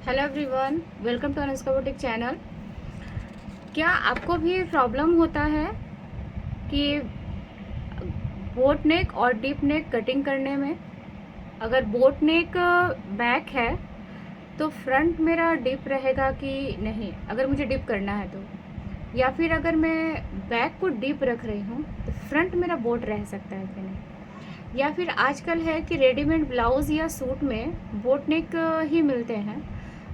Hello everyone, welcome to Anushka boutique channel. क्या आपको भी प्रॉब्लम होता है कि बोट नेक और डीप नेक कटिंग करने में? अगर बोट नेक बैक है तो फ्रंट मेरा डीप रहेगा कि नहीं, अगर मुझे डीप करना है तो, या फिर अगर मैं बैक को डीप रख रही हूँ तो फ्रंट मेरा बोट रह सकता है कि नहीं? या फिर आजकल है कि रेडीमेड ब्लाउज़ या सूट में बोट नेक ही मिलते हैं,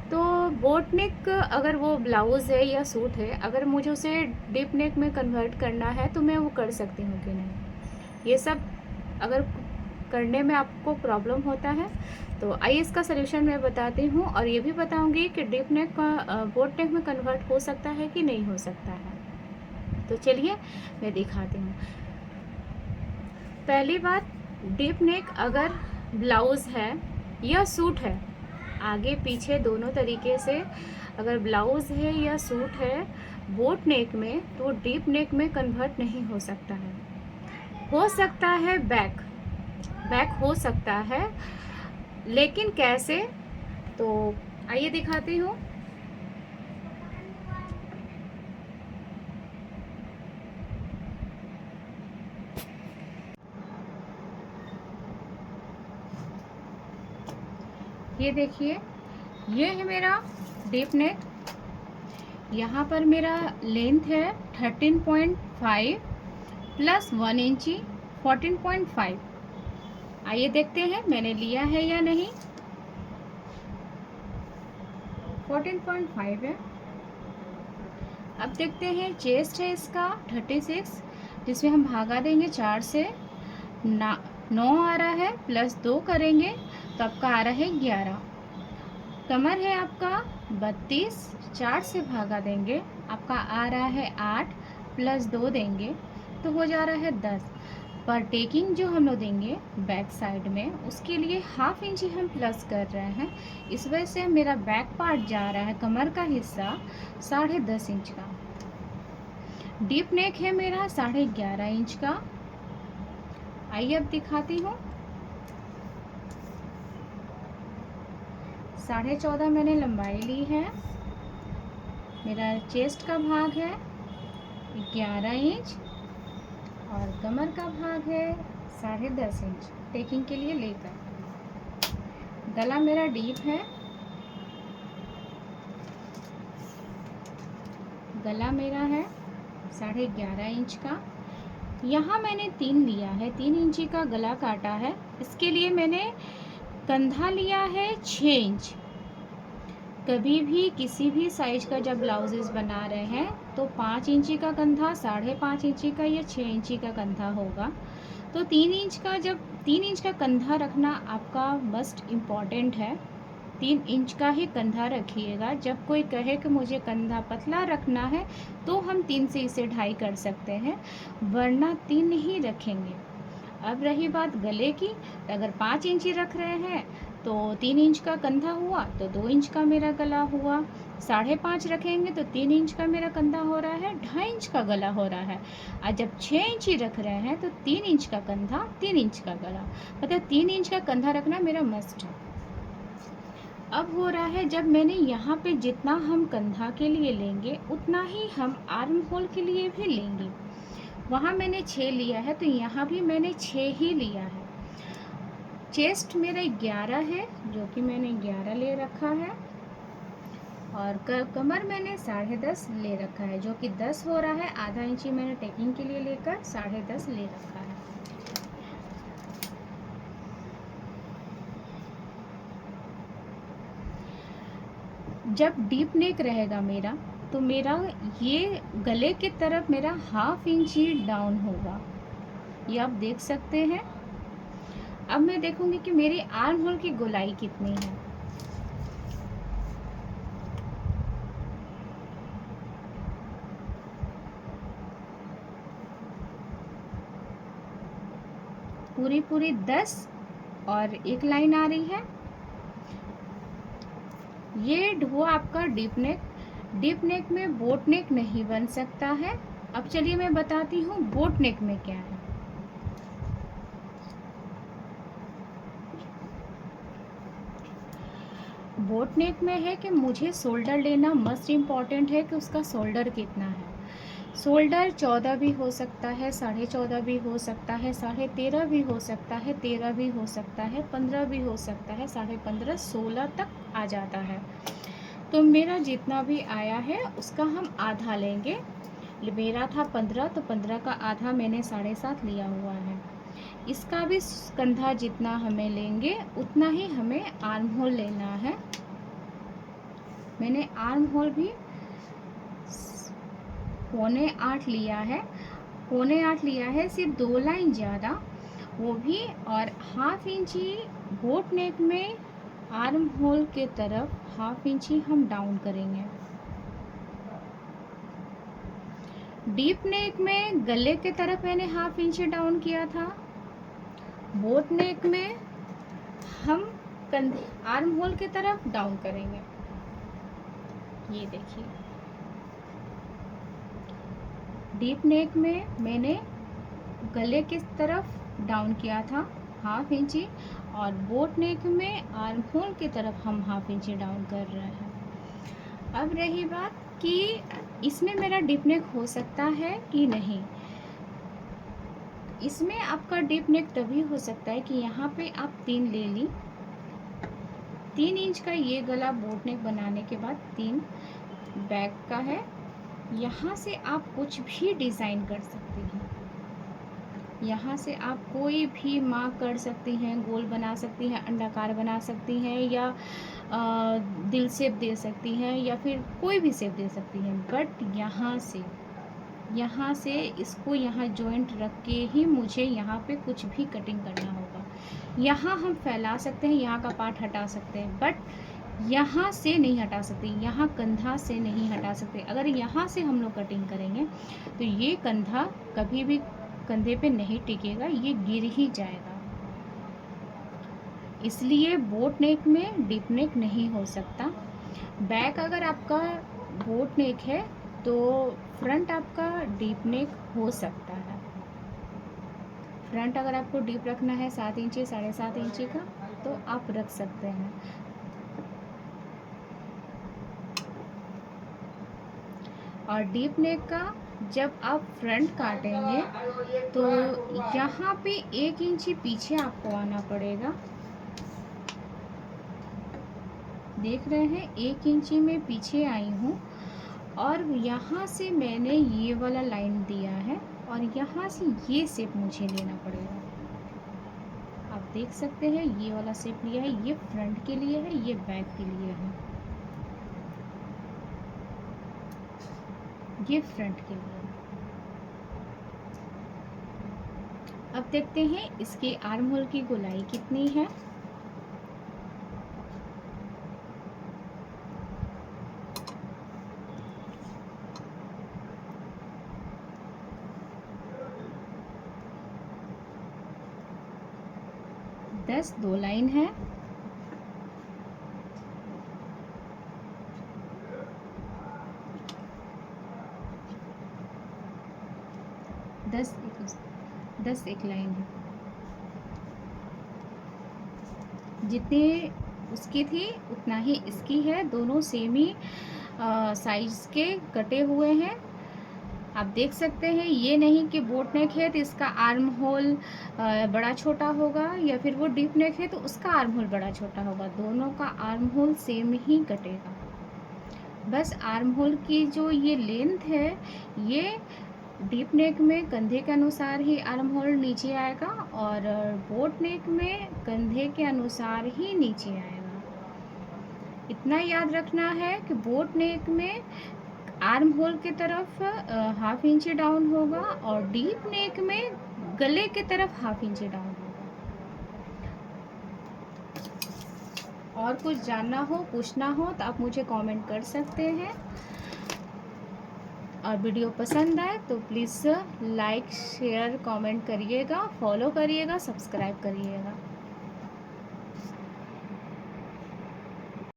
तो बोट नेक अगर वो ब्लाउज़ है या सूट है, अगर मुझे उसे डीप नेक में कन्वर्ट करना है तो मैं वो कर सकती हूँ कि नहीं? ये सब अगर करने में आपको प्रॉब्लम होता है तो आइए इसका सलूशन मैं बताती हूँ, और ये भी बताऊँगी कि डीप नेक का बोट नेक में कन्वर्ट हो सकता है कि नहीं हो सकता है। तो चलिए मैं दिखाती हूँ। पहली बात, डीप नेक अगर ब्लाउज़ है या सूट है, आगे पीछे दोनों तरीके से अगर ब्लाउज़ है या सूट है बोट नेक में, तो डीप नेक में कन्वर्ट नहीं हो सकता है। हो सकता है बैक बैक हो सकता है, लेकिन कैसे? तो आइए दिखाती हूँ। ये देखिए, ये है मेरा डीप नेक। यहाँ पर मेरा लेंथ है 13.5 प्लस 1 इंची 14.5। आइए देखते हैं मैंने लिया है या नहीं। 14.5 है। अब देखते हैं, चेस्ट है इसका 36, जिसमें हम भागा देंगे 4 से, 9 आ रहा है, प्लस 2 करेंगे तो आपका आ रहा है 11। कमर है आपका 32, 4 से भागा देंगे, आपका आ रहा है 8, प्लस 2 देंगे तो हो जा रहा है 10। पर टेकिंग जो हम लोग देंगे बैक साइड में, उसके लिए हाफ इंच ही हम प्लस कर रहे हैं। इस वजह से मेरा बैक पार्ट जा रहा है, कमर का हिस्सा 10.5 इंच का। डीप नेक है मेरा 11.5 इंच का। आइए अब दिखाती हूँ। 14.5 मैंने लंबाई ली है। मेरा चेस्ट का भाग है 11 इंच और कमर का भाग है 10.5 इंच टेकिंग के लिए लेकर। गला मेरा डीप है, गला मेरा है 11.5 इंच का। यहाँ मैंने 3 लिया है, 3 इंची का गला काटा है। इसके लिए मैंने कंधा लिया है 6 इंच। कभी भी किसी भी साइज का जब ब्लाउजेस बना रहे हैं तो 5 इंची का कंधा, 5.5 इंची का या 6 इंची का कंधा होगा। तो 3 इंच का, जब 3 इंच का कंधा रखना आपका मस्ट इम्पॉर्टेंट है। 3 इंच का ही कंधा रखिएगा। जब कोई कहे कि मुझे कंधा पतला रखना है तो हम 3 से इसे 2.5 कर सकते हैं, वरना 3 ही रखेंगे। अब रही बात गले की, अगर 5 इंची रख रहे हैं तो 3 इंच का कंधा हुआ तो 2 इंच का मेरा गला हुआ। 5.5 रखेंगे तो 3 इंच का मेरा कंधा हो रहा है, 2.5 इंच का गला हो रहा है। और जब 6 इंची रख रहे हैं तो 3 इंच का कंधा, 3 इंच का गला, मतलब 3 इंच का कंधा रखना मेरा मस्ट है। अब हो रहा है, जब मैंने यहाँ पे जितना हम कंधा के लिए लेंगे उतना ही हम आर्म होल के लिए भी लेंगे। वहाँ मैंने 6 लिया है तो यहाँ भी मैंने 6 ही लिया है। चेस्ट मेरा 11 है, जो कि मैंने 11 ले रखा है, और कमर मैंने 10.5 ले रखा है, जो कि 10 हो रहा है। आधा इंची मैंने टेकिंग के लिए लेकर 10.5 ले रखा है। जब डीप नेक रहेगा मेरा, तो मेरा ये गले की तरफ मेरा हाफ इंच ही डाउन होगा, ये आप देख सकते हैं। अब मैं देखूंगी कि मेरी आर्म होल की गोलाई कितनी है। पूरी 10 और एक लाइन आ रही है। ये हुआ आपका डीप नेक। डीप नेक में बोट नेक नहीं बन सकता है। अब चलिए मैं बताती हूँ बोट नेक में क्या है। बोट नेक में है कि मुझे शोल्डर लेना मस्ट इम्पॉर्टेंट है कि उसका शोल्डर कितना है। शोल्डर 14 भी हो सकता है, 14.5 भी हो सकता है, 13.5 भी हो सकता है, 13 भी हो सकता है, 15 भी हो सकता है, 15.5, 16 तक आ जाता है। तो मेरा जितना भी आया है उसका हम आधा लेंगे। मेरा था 15, तो 15 का आधा मैंने 7.5 लिया हुआ है। इसका भी कंधा जितना हमें लेंगे उतना ही हमें आर्म होल लेना है। मैंने आर्म होल भी 7.25 लिया है, 7.25 लिया है, सिर्फ 2 लाइन ज़्यादा वो भी, और 1/2 इंची बोट नेक में आर्म होल के तरफ 1/2 इंची हम डाउन करेंगे। डीप नेक में गले के तरफ मैंने 1/2 इंची डाउन किया था। बोट नेक में हम कंधे आर्म होल के तरफ डाउन करेंगे। ये देखिए, डीप नेक में मैंने गले की तरफ डाउन किया था 1/2 इंची, और बोट नेक में आर्म होल की तरफ हम 1/2 इंची डाउन कर रहे हैं। अब रही बात कि इसमें मेरा डीप नेक हो सकता है कि नहीं। इसमें आपका डीप नेक तभी हो सकता है कि यहाँ पे आप 3 ले ली, 3 इंच का ये गला बोट नेक बनाने के बाद 3 बैक का है। यहाँ से आप कुछ भी डिज़ाइन कर सकती हैं, यहाँ से आप कोई भी मार्क कर सकती हैं, गोल बना सकती हैं, अंडाकार बना सकती हैं, या दिल शेप दे सकती हैं, या फिर कोई भी शेप दे सकती हैं। बट यहाँ से इसको यहाँ जॉइंट रख के ही मुझे यहाँ पे कुछ भी कटिंग करना होगा। यहाँ हम फैला सकते हैं, यहाँ का पार्ट हटा सकते हैं, बट यहाँ से नहीं हटा सकते, यहाँ कंधा से नहीं हटा सकते। अगर यहाँ से हम लोग कटिंग करेंगे तो ये कंधा कभी भी कंधे पे नहीं टिकेगा, ये गिर ही जाएगा। इसलिए बोट नेक में डीप नेक नहीं हो सकता। बैक अगर आपका बोट नेक है तो फ्रंट आपका डीप नेक हो सकता है। फ्रंट अगर आपको डीप रखना है 7 इंची 7.5 इंची का, तो आप रख सकते हैं। और डीप नेक का जब आप फ्रंट काटेंगे तो यहाँ पे 1 इंची पीछे आपको आना पड़ेगा। देख रहे हैं, 1 इंची में पीछे आई हूँ, और यहाँ से मैंने ये वाला लाइन दिया है, और यहाँ से ये शेप मुझे लेना पड़ेगा। आप देख सकते हैं, ये वाला शेप लिया है, ये फ्रंट के लिए है, ये बैक के लिए है, ये फ्रंट के लिए है। अब देखते हैं इसके आर्म होल की गोलाई कितनी है। दस 2 लाइन है, 10 एक लाइन है। जितनी उसकी थी उतना ही इसकी है, दोनों सेम ही साइज के कटे हुए हैं। आप देख सकते हैं, ये नहीं कि बोट नेक है तो इसका आर्म होल बड़ा छोटा होगा, या फिर वो डीप नेक है तो उसका आर्म होल बड़ा छोटा होगा। दोनों का आर्म होल सेम ही कटेगा। बस आर्म होल की जो ये लेंथ है, ये डीप नेक में कंधे के अनुसार ही आर्म होल नीचे आएगा, और बोट नेक में कंधे के अनुसार ही नीचे आएगा। इतना याद रखना है कि बोट नेक में आर्म होल की तरफ 1/2 इंची डाउन होगा, और डीप नेक में गले की तरफ 1/2 इंची डाउन होगा। और कुछ जानना हो, पूछना हो तो आप मुझे कमेंट कर सकते हैं। और वीडियो पसंद आए तो प्लीज़ लाइक शेयर कमेंट करिएगा, फॉलो करिएगा, सब्सक्राइब करिएगा।